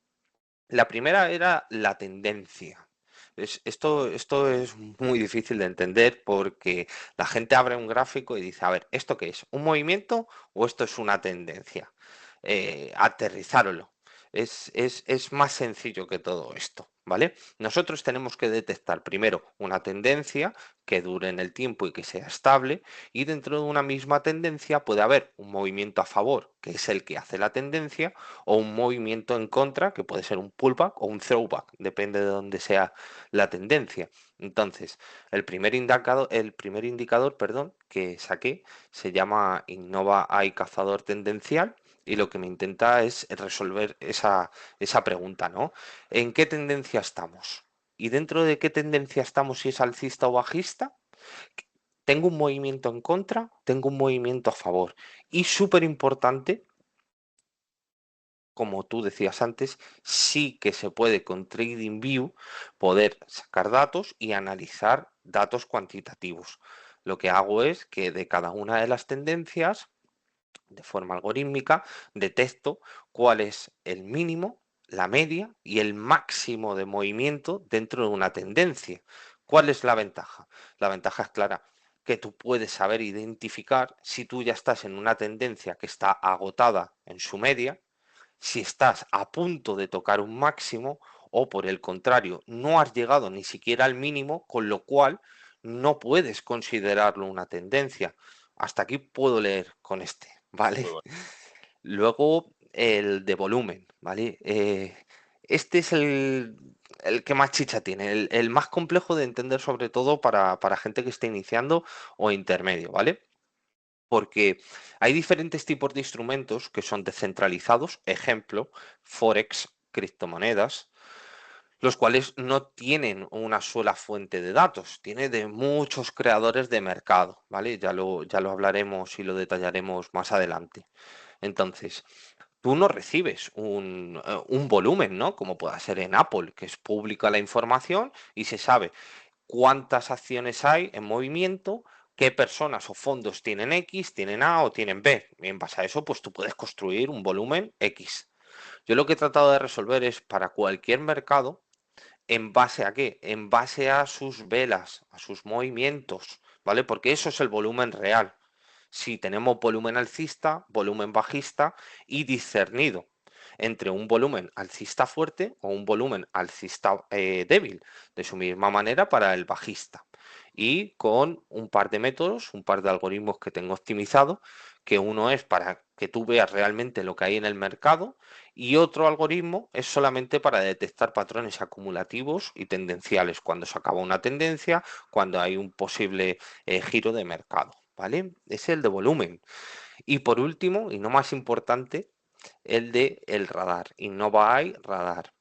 La primera era la tendencia. Esto es muy difícil de entender porque la gente abre un gráfico y dice, a ver, ¿esto qué es? ¿Un movimiento o esto es una tendencia? Aterrizárolo. Es más sencillo que todo esto, ¿vale? Nosotros tenemos que detectar primero una tendencia que dure en el tiempo y que sea estable, y dentro de una misma tendencia puede haber un movimiento a favor, que es el que hace la tendencia, o un movimiento en contra, que puede ser un pullback o un throwback, depende de dónde sea la tendencia. Entonces, el primer indicador, perdón, que saqué se llama Innova AI Cazador Tendencial, y lo que me intenta es resolver esa pregunta, ¿no? ¿En qué tendencia estamos? ¿Y dentro de qué tendencia estamos, si es alcista o bajista? ¿Tengo un movimiento en contra? ¿Tengo un movimiento a favor? Y súper importante, como tú decías antes, sí que se puede con TradingView poder sacar datos y analizar datos cuantitativos. Lo que hago es que de cada una de las tendencias, de forma algorítmica, detecto cuál es el mínimo, la media y el máximo de movimiento dentro de una tendencia. ¿Cuál es la ventaja? La ventaja es clara, que tú puedes saber identificar si tú ya estás en una tendencia que está agotada en su media, si estás a punto de tocar un máximo, o por el contrario, no has llegado ni siquiera al mínimo, con lo cual no puedes considerarlo una tendencia. Hasta aquí puedo leer con este, ¿vale? Muy bueno. Luego el de volumen, ¿vale? Este es el que más chicha tiene, el más complejo de entender, sobre todo para gente que esté iniciando o intermedio, ¿vale? Porque hay diferentes tipos de instrumentos que son descentralizados, ejemplo, Forex, criptomonedas, los cuales no tienen una sola fuente de datos, tiene de muchos creadores de mercado, ¿vale? Ya lo hablaremos y lo detallaremos más adelante. Entonces, tú no recibes un volumen, ¿no? Como pueda ser en Apple, que es pública la información y se sabe cuántas acciones hay en movimiento, qué personas o fondos tienen X, tienen A o tienen B. Y en base a eso, pues tú puedes construir un volumen X. Yo lo que he tratado de resolver es para cualquier mercado, ¿en base a qué? En base a sus velas, a sus movimientos, ¿vale? Porque eso es el volumen real. Si tenemos volumen alcista, volumen bajista y discernido entre un volumen alcista fuerte o un volumen alcista débil, de su misma manera para el bajista. Y con un par de métodos, un par de algoritmos que tengo optimizado, que uno es para que tú veas realmente lo que hay en el mercado, y otro algoritmo es solamente para detectar patrones acumulativos y tendenciales, cuando se acaba una tendencia, cuando hay un posible giro de mercado, ¿vale? Es el de volumen. Y por último, y no más importante, el de el radar. Innova AI Radar.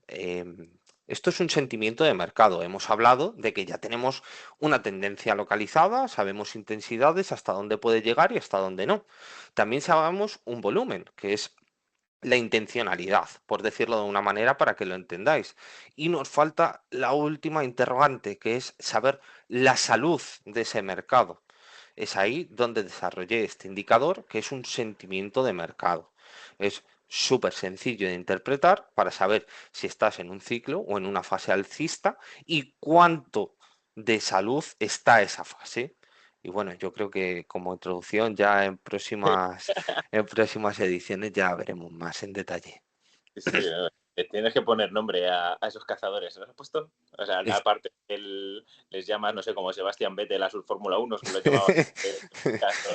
Esto es un sentimiento de mercado. Hemos hablado de que ya tenemos una tendencia localizada, sabemos intensidades, hasta dónde puede llegar y hasta dónde no. También sabemos un volumen, que es la intencionalidad, por decirlo de una manera para que lo entendáis. Y nos falta la última interrogante, que es saber la salud de ese mercado. Es ahí donde desarrollé este indicador, que es un sentimiento de mercado. Es súper sencillo de interpretar para saber si estás en un ciclo o en una fase alcista y cuánto de salud está esa fase. Y bueno, yo creo que como introducción ya en próximas ediciones ya veremos más en detalle. Sí, tienes que poner nombre a esos cazadores, ¿no has puesto? O sea, Es- aparte, él les llama, no sé, como Sebastián Vettel a sus Fórmula 1, que lo llamaba caso,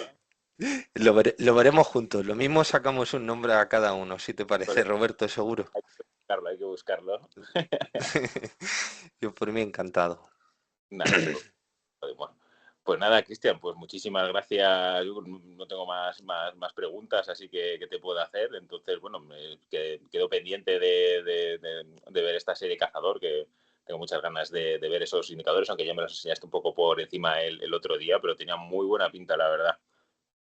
Lo veremos juntos. Lo mismo sacamos un nombre a cada uno, si te por parece, eso Roberto, seguro. hay que buscarlo, hay que buscarlo. Yo por mí encantado. Nada, bueno. Pues nada, Cristian, pues muchísimas gracias. Yo no tengo más preguntas, así que te puedo hacer. Entonces, bueno, quedo pendiente de ver esta serie Cazador, que tengo muchas ganas de ver esos indicadores, aunque ya me los enseñaste un poco por encima el otro día, pero tenía muy buena pinta, la verdad.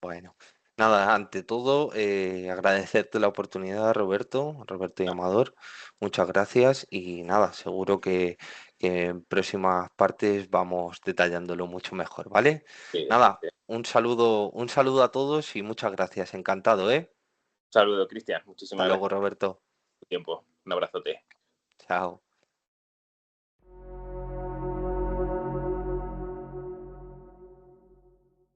Bueno, nada, ante todo, agradecerte la oportunidad, Roberto y No, Amador. Muchas gracias y nada, seguro que en próximas partes vamos detallándolo mucho mejor, ¿vale? sí, Nada, un saludo a todos y muchas gracias. Encantado, ¿eh? saludo, Cristian. Hasta Muchísimas luego, gracias Roberto. por tu tiempo. Un abrazote. Chao.